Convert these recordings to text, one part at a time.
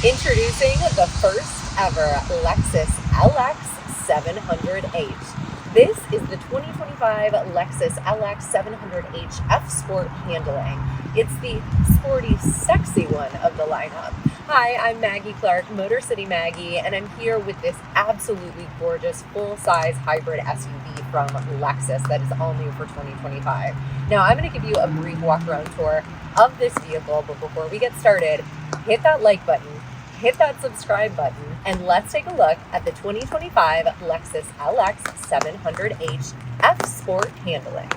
Introducing the first ever Lexus LX 700H. This is the 2025 Lexus LX 700H F Sport handling. It's the sporty, sexy one of the lineup. Hi, I'm Maggie Clark, Motor City Maggie, and I'm here with this absolutely gorgeous full-size hybrid SUV from Lexus that is all new for 2025. Now, I'm going to give you a brief walk-around tour of this vehicle, but before we get started, hit that like button, hit that subscribe button, and let's take a look at the 2025 Lexus LX 700H F Sport handling.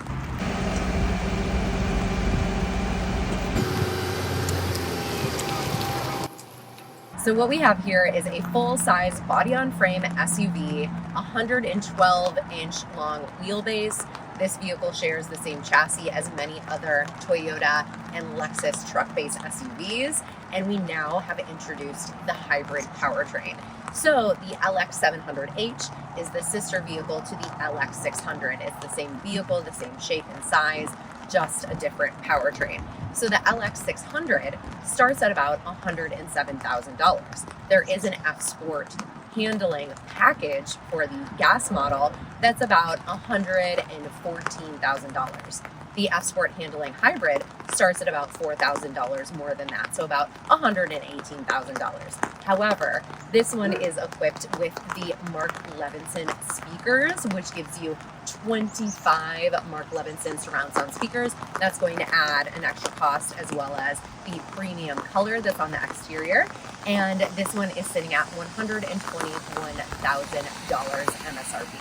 So what we have here is a full-size body-on-frame SUV, 112-inch long wheelbase. This vehicle shares the same chassis as many other Toyota and Lexus truck-based SUVs, and we now have introduced the hybrid powertrain. So the LX 700H is the sister vehicle to the LX 600. It's the same vehicle, the same shape and size, just a different powertrain. So the LX 600 starts at about $107,000. There is an F Sport handling package for the gas model that's about $114,000. The F Sport handling hybrid starts at about $4,000 more than that, so about $118,000. However, this one is equipped with the Mark Levinson speakers, which gives you 25 Mark Levinson surround sound speakers. That's going to add an extra cost, as well as the premium color that's on the exterior. And this one is sitting at $121,000 MSRP.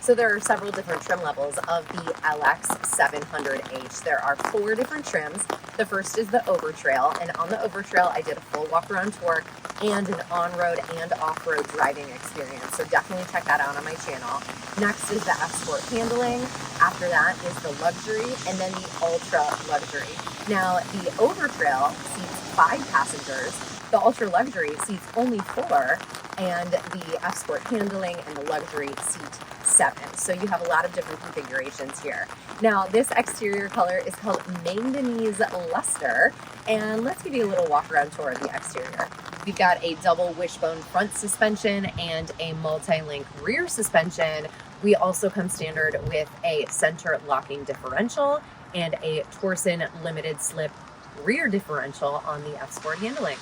So there are several different trim levels of the LX 700H. There are 4 different trims. The first is the Overtrail, and on the Overtrail I did a full walk around tour and an on-road and off-road driving experience, so definitely check that out on my channel. Next is the F Sport handling. After that is the Luxury, and then the Ultra Luxury. Now the Overtrail seats 5 passengers, the Ultra Luxury seats only 4, and the F Sport handling and the Luxury seat 7. So you have a lot of different configurations here. Now this exterior color is called Manganese Luster, and let's give you a little walk around tour of the exterior. We've got a double wishbone front suspension and a multi-link rear suspension. We also come standard with a center locking differential and a Torsen limited slip rear differential on the F Sport handling.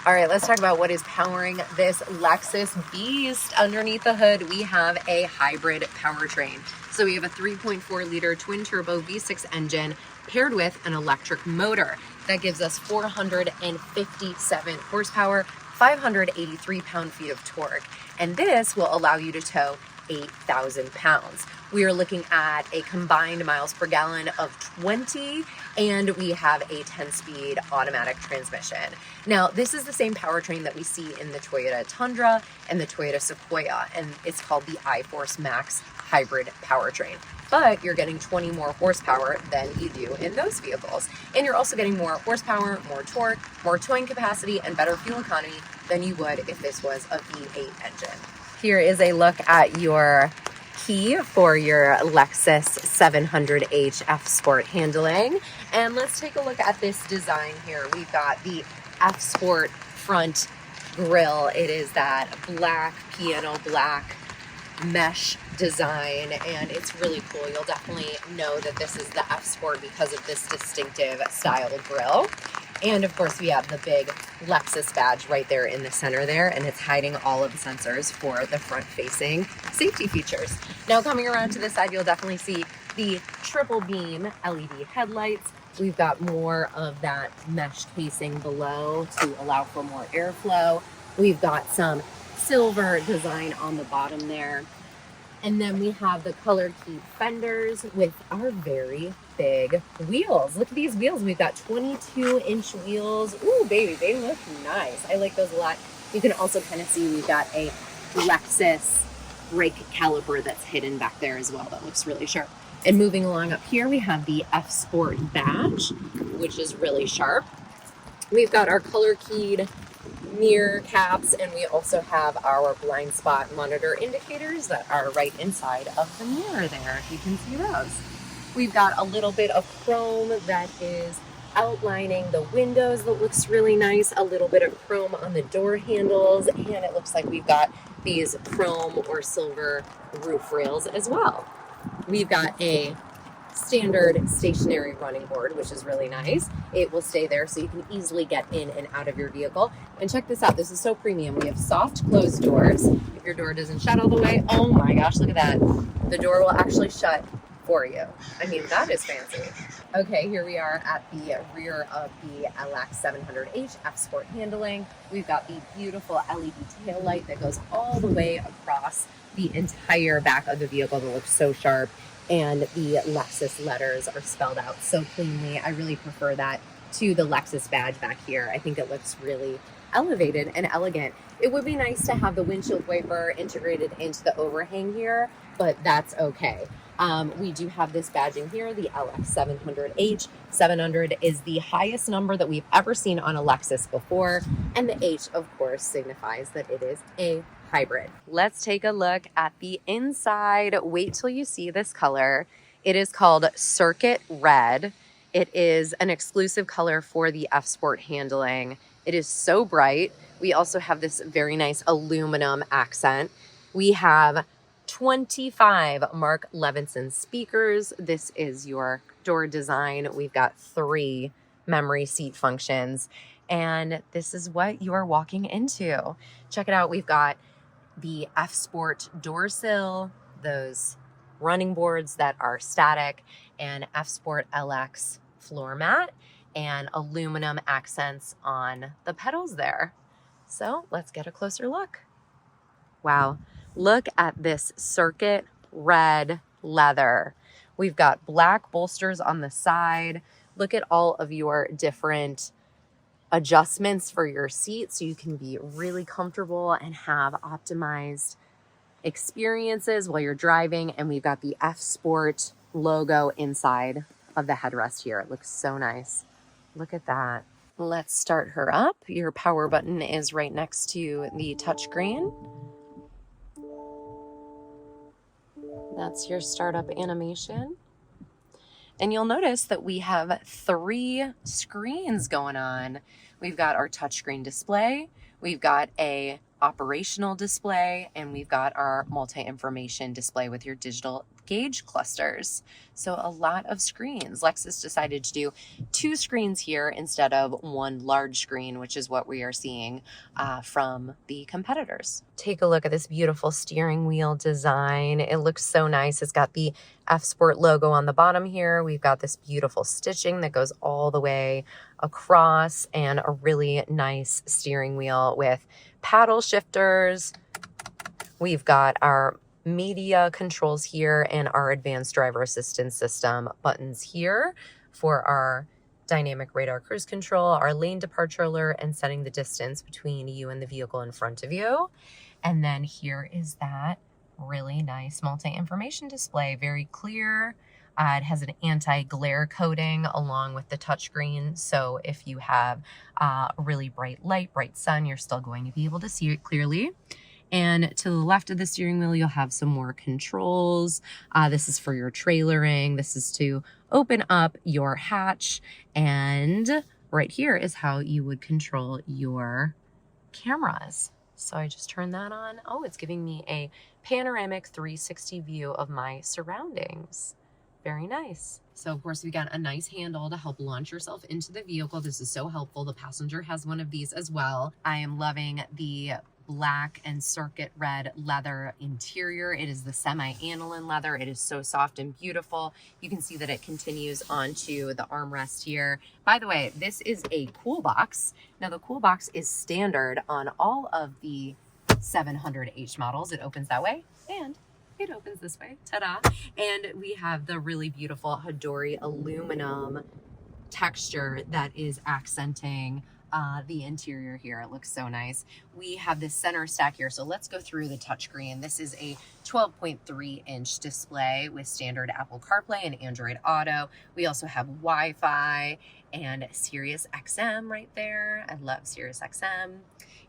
All right, let's talk about what is powering this Lexus beast. Underneath the hood, we have a hybrid powertrain. So we have a 3.4 liter twin turbo V6 engine paired with an electric motor that gives us 457 horsepower, 583 pound-feet of torque. And this will allow you to tow 8,000 pounds. We are looking at a combined miles per gallon of 20, and we have a 10-speed automatic transmission. Now, this is the same powertrain that we see in the Toyota Tundra and the Toyota Sequoia, and it's called the iForce Max hybrid powertrain. But you're getting 20 more horsepower than you do in those vehicles. And you're also getting more horsepower, more torque, more towing capacity, and better fuel economy than you would if this was a V8 engine. Here is a look at your key for your Lexus 700H F Sport handling. And let's take a look at this design here. We've got the F Sport front grille. It is that black, piano black mesh design, and it's really cool. You'll definitely know that this is the F Sport because of this distinctive style grille. And of course we have the big Lexus badge right there in the center there, and it's hiding all of the sensors for the front facing safety features. Now coming around to this side, you'll definitely see the triple beam LED headlights. We've got more of that mesh casing below to allow for more airflow. We've got some silver design on the bottom there. And then we have the color key fenders with our very big wheels. Look at these wheels. We've got 22-inch wheels. Ooh, baby, they look nice. I like those a lot. You can also kind of see we've got a Lexus brake caliper that's hidden back there as well. That looks really sharp. And moving along up here, we have the F Sport badge, which is really sharp. We've got our color keyed mirror caps, and we also have our blind spot monitor indicators that are right inside of the mirror there, if you can see those. We've got a little bit of chrome that is outlining the windows that looks really nice, a little bit of chrome on the door handles, and it looks like we've got these chrome or silver roof rails as well. We've got a standard stationary running board, which is really nice. It will stay there so you can easily get in and out of your vehicle. And check this out, this is so premium. We have soft closed doors. If your door doesn't shut all the way, oh my gosh, look at that. The door will actually shut for you. I mean, that is fancy. Okay, here we are at the rear of the LX 700H F-Sport handling. We've got the beautiful LED tail light that goes all the way across the entire back of the vehicle that looks so sharp. And the Lexus letters are spelled out so cleanly. I really prefer that to the Lexus badge back here. I think it looks really elevated and elegant. It would be nice to have the windshield wiper integrated into the overhang here, but that's okay. We do have this badging here, the LX 700H. 700 is the highest number that we've ever seen on a Lexus before, and the H, of course, signifies that it is a hybrid. Let's take a look at the inside. Wait till you see this color. It is called Circuit Red. It is an exclusive color for the F-Sport handling. It is so bright. We also have this very nice aluminum accent. We have 25 Mark Levinson speakers. This is your door design. We've got 3 memory seat functions, and this is what you are walking into. Check it out. We've got the F-Sport door sill, those running boards that are static, and F-Sport LX floor mat, and aluminum accents on the pedals there. So let's get a closer look. Wow, look at this circuit red leather. We've got black bolsters on the side. Look at all of your different adjustments for your seat so you can be really comfortable and have optimized experiences while you're driving. And we've got the F-Sport logo inside of the headrest here. It looks so nice. Look at that. Let's start her up. Your power button is right next to the touchscreen. That's your startup animation. And you'll notice that we have 3 screens going on. We've got our touchscreen display, we've got a operational display, and we've got our multi-information display with your digital gauge clusters. So a lot of screens. Lexus decided to do 2 screens here instead of 1 large screen, which is what we are seeing from the competitors. Take a look at this beautiful steering wheel design. It looks so nice. It's got the F-Sport logo on the bottom here. We've got this beautiful stitching that goes all the way across, and a really nice steering wheel with paddle shifters. We've got our media controls here and our advanced driver assistance system buttons here for our dynamic radar cruise control, our lane departure alert, and setting the distance between you and the vehicle in front of you. And then here is that really nice multi-information display, very clear. It has an anti-glare coating along with the touchscreen. So if you have really bright light, bright sun, you're still going to be able to see it clearly. And to the left of the steering wheel, you'll have some more controls. This is for your trailering. This is to open up your hatch. And right here is how you would control your cameras. So I just turned that on. Oh, it's giving me a panoramic 360 view of my surroundings. Very nice. So of course we got a nice handle to help launch yourself into the vehicle. This is so helpful. The passenger has one of these as well. I am loving the black and circuit red leather interior. It is the semi-aniline leather. It is so soft and beautiful. You can see that it continues onto the armrest here. By the way, this is a cool box. Now the cool box is standard on all of the 700H models. It opens that way and it opens this way. Ta-da! And we have the really beautiful Hidori aluminum texture that is accenting the interior here. It looks so nice. We have this center stack here. So let's go through the touchscreen. This is a 12.3 inch display with standard Apple CarPlay and Android Auto. We also have Wi-Fi and Sirius XM right there. I love Sirius XM.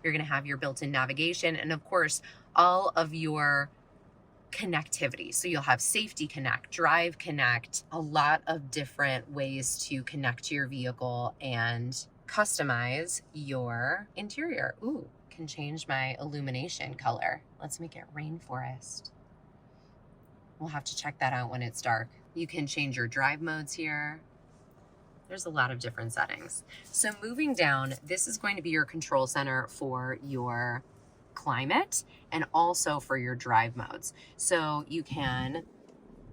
You're going to have your built-in navigation and of course all of your connectivity. So you'll have Safety Connect, Drive Connect, a lot of different ways to connect to your vehicle and customize your interior. Ooh, can change my illumination color. Let's make it rainforest. We'll have to check that out when it's dark. You can change your drive modes here. There's a lot of different settings. So moving down, this is going to be your control center for your climate and also for your drive modes. So you can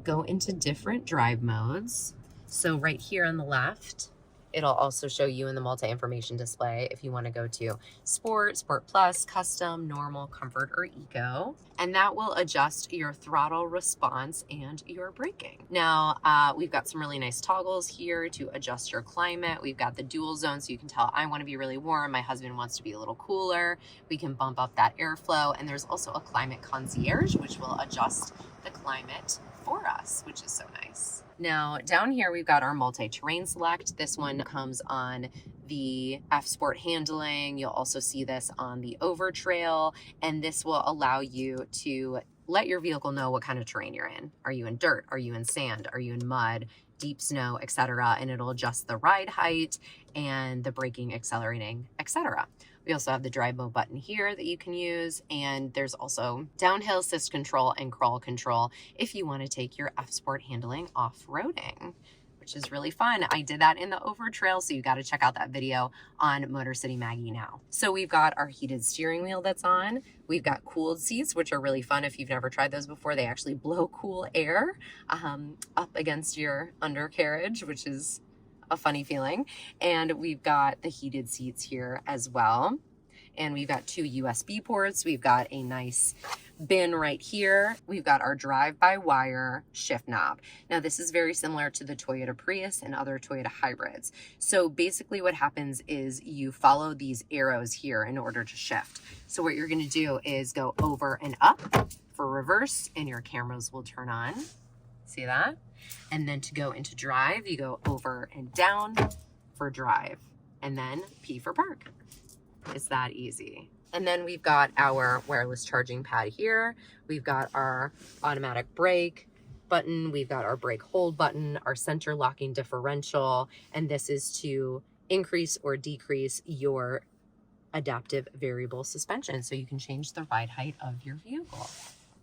go into different drive modes. So right here on the left, it'll also show you in the multi-information display if you want to go to Sport, Sport Plus, Custom, Normal, Comfort, or Eco. And that will adjust your throttle response and your braking. Now, we've got some really nice toggles here to adjust your climate. We've got the dual zone, so you can tell I want to be really warm, my husband wants to be a little cooler. We can bump up that airflow. And there's also a climate concierge, which will adjust the climate for us, which is so nice. Now down here, we've got our multi-terrain select. This one comes on the F Sport handling. You'll also see this on the over trail, and this will allow you to let your vehicle know what kind of terrain you're in. Are you in dirt? Are you in sand? Are you in mud, deep snow, etc.? And it'll adjust the ride height and the braking, accelerating, etc. We also have the drive mode button here that you can use, and there's also downhill assist control and crawl control if you want to take your F Sport handling off-roading, which is really fun. I did that in the over trail, so you got to check out that video on Motor City Maggie now. So we've got our heated steering wheel that's on. We've got cooled seats, which are really fun if you've never tried those before. They actually blow cool air up against your undercarriage, which is a funny feeling. And we've got the heated seats here as well. And we've got 2 USB ports. We've got a nice bin right here. We've got our drive-by-wire shift knob. Now this is very similar to the Toyota Prius and other Toyota hybrids. So basically what happens is you follow these arrows here in order to shift. So what you're gonna do is go over and up for reverse, and your cameras will turn on. See that? And then to go into drive, you go over and down for drive, and then P for park. It's that easy. And then we've got our wireless charging pad here. We've got our automatic brake button. We've got our brake hold button, our center locking differential, and this is to increase or decrease your adaptive variable suspension, so you can change the ride height of your vehicle.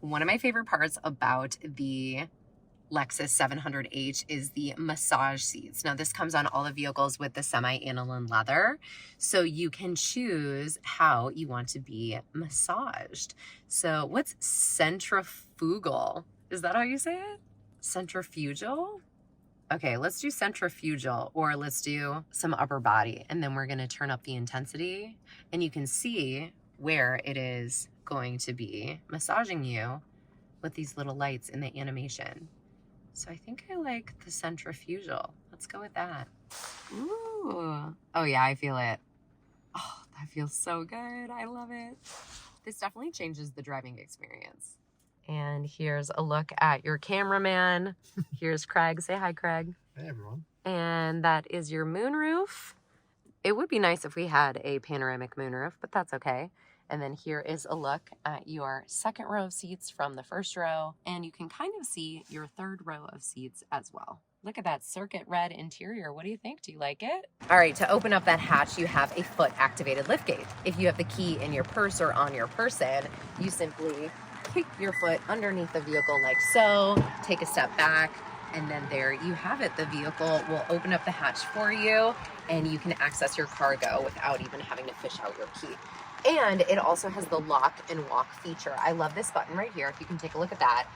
One of my favorite parts about the Lexus 700H is the massage seats. Now this comes on all the vehicles with the semi-aniline leather, so you can choose how you want to be massaged. So what's centrifugal? Is that how you say it? Centrifugal? Okay, let's do centrifugal, or let's do some upper body, and then we're gonna turn up the intensity, and you can see where it is going to be massaging you with these little lights in the animation. So I think I like the centrifugal. Let's go with that. Ooh. Oh yeah, I feel it. Oh, that feels so good. I love it. This definitely changes the driving experience. And here's a look at your cameraman. Here's Craig. Say hi, Craig. Hey, everyone. And that is your moonroof. It would be nice if we had a panoramic moonroof, but that's okay. And then here is a look at your second row of seats from the first row. And you can kind of see your third row of seats as well. Look at that circuit red interior. What do you think? Do you like it? All right, to open up that hatch, you have a foot activated liftgate. If you have the key in your purse or on your person, you simply kick your foot underneath the vehicle like so, take a step back, and then there you have it. The vehicle will open up the hatch for you, and you can access your cargo without even having to fish out your key. And it also has the lock and walk feature. I love this button right here. If you can take a look at that,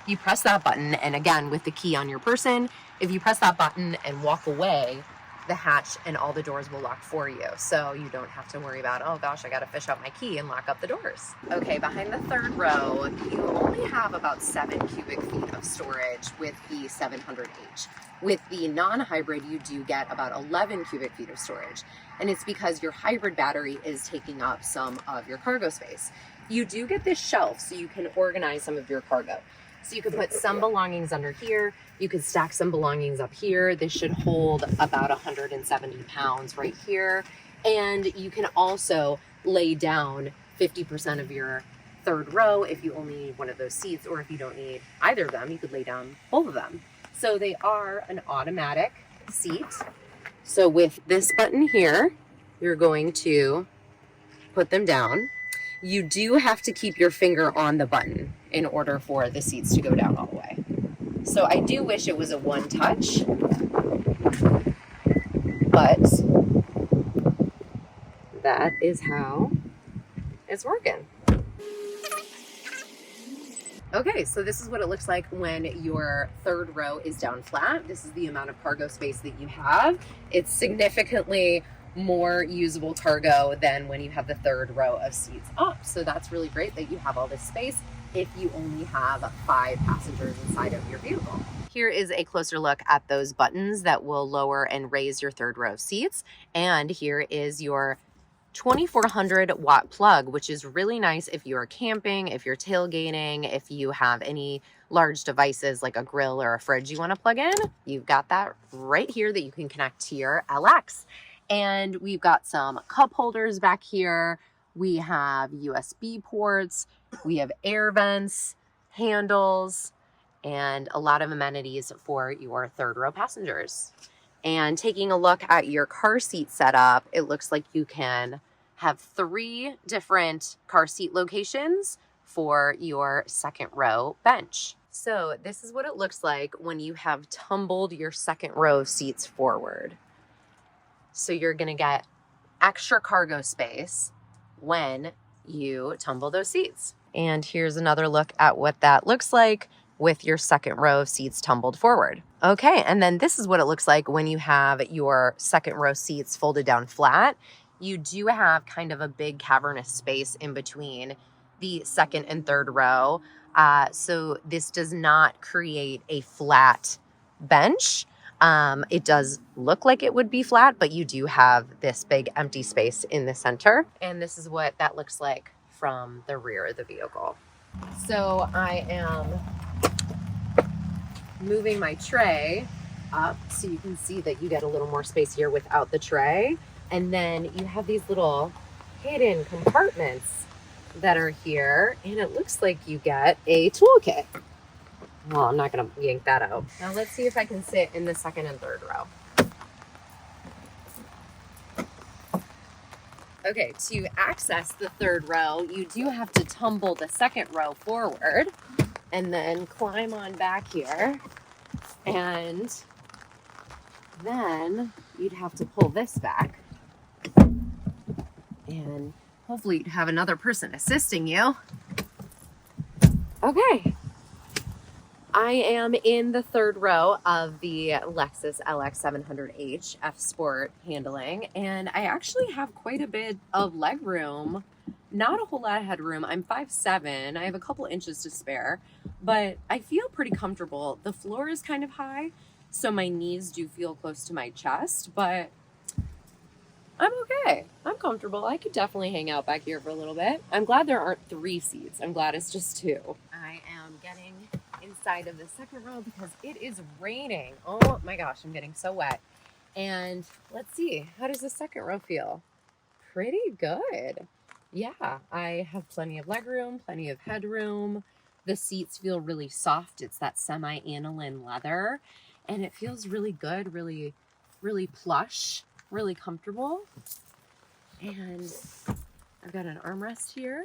you press that button, and again, with the key on your person, if you press that button and walk away, the hatch and all the doors will lock for you. So you don't have to worry about, oh gosh, I gotta fish out my key and lock up the doors. Okay, behind the third row, you only have about 7 cubic feet of storage with the 700H. With the non-hybrid, you do get about 11 cubic feet of storage. And it's because your hybrid battery is taking up some of your cargo space. You do get this shelf so you can organize some of your cargo. So you could put some belongings under here. You could stack some belongings up here. This should hold about 170 pounds right here. And you can also lay down 50% of your third row if you only need one of those seats, or if you don't need either of them, you could lay down both of them. So they are an automatic seat. So with this button here, you're going to put them down. You do have to keep your finger on the button in order for the seats to go down all the way. So I do wish it was a one touch, but that is how it's working. Okay, so this is what it looks like when your third row is down flat. This is the amount of cargo space that you have. It's significantly more usable cargo than when you have the third row of seats up. So that's really great that you have all this space if you only have 5 passengers inside of your vehicle. Here is a closer look at those buttons that will lower and raise your third row of seats. And here is your 2400 watt plug, which is really nice if you're camping, if you're tailgating, if you have any large devices like a grill or a fridge you want to plug in. You've got that right here that you can connect to your LX. And we've got some cup holders back here. We have USB ports, we have air vents, handles, and a lot of amenities for your third row passengers. And taking a look at your car seat setup, it looks like you can have 3 different car seat locations for your second row bench. So this is what it looks like when you have tumbled your second row of seats forward. So you're gonna get extra cargo space when you tumble those seats. And here's another look at what that looks like with your second row of seats tumbled forward. Okay, and then this is what it looks like when you have your second row seats folded down flat. You do have kind of a big cavernous space in between the second and third row. So this does not create a flat bench. It does look like it would be flat, but you do have this big empty space in the center. And this is what that looks like from the rear of the vehicle. So I am moving my tray up so you can see that you get a little more space here without the tray. And then you have these little hidden compartments that are here, and it looks like you get a toolkit. Well, I'm not gonna yank that out. Now let's see if I can sit in the second and third row. Okay, to access the third row, you do have to tumble the second row forward and then climb on back here. And then you'd have to pull this back. And hopefully you'd have another person assisting you. Okay. I am in the third row of the Lexus LX 700H F Sport handling, and I actually have quite a bit of leg room. Not a whole lot of headroom. I'm 5'7". I have a couple inches to spare, but I feel pretty comfortable. The floor is kind of high, so my knees do feel close to my chest, but I'm okay. I'm comfortable. I could definitely hang out back here for a little bit. I'm glad there aren't 3 seats. I'm glad it's just 2. I am getting inside of the second row because it is raining. Oh my gosh, I'm getting so wet. And let's see, how does the second row feel? Pretty good. Yeah, I have plenty of legroom, plenty of headroom. The seats feel really soft. It's that semi-aniline leather, and it feels really good, really, really plush, really comfortable. And I've got an armrest here.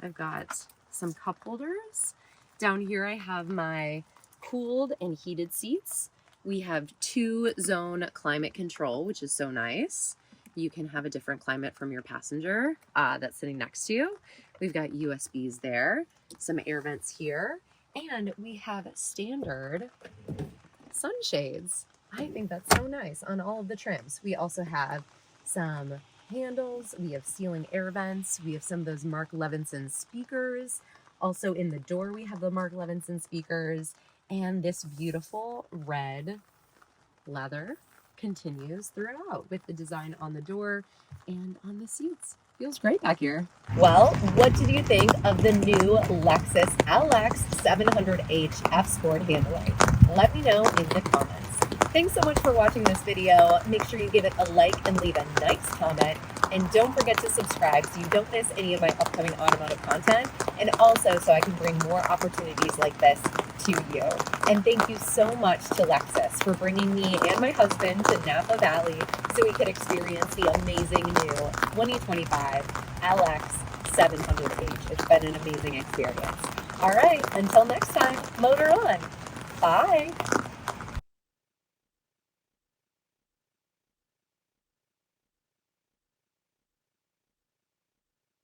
I've got some cup holders. Down here I have my cooled and heated seats. We have 2-zone climate control, which is so nice. You can have a different climate from your passenger that's sitting next to you. We've got USBs there, some air vents here, and we have standard sunshades. I think that's so nice on all of the trims. We also have some handles. We have ceiling air vents. We have some of those Mark Levinson speakers. Also in the door, we have the Mark Levinson speakers, and this beautiful red leather continues throughout with the design on the door and on the seats. Feels great back here. Well, what did you think of the new Lexus LX 700H F Sport handling? Let me know in the comments. Thanks so much for watching this video. Make sure you give it a like and leave a nice comment. And don't forget to subscribe so you don't miss any of my upcoming automotive content, and also so I can bring more opportunities like this to you. And thank you so much to Lexus for bringing me and my husband to Napa Valley so we could experience the amazing new 2025 LX 700H. It's been an amazing experience. All right, until next time, motor on. Bye.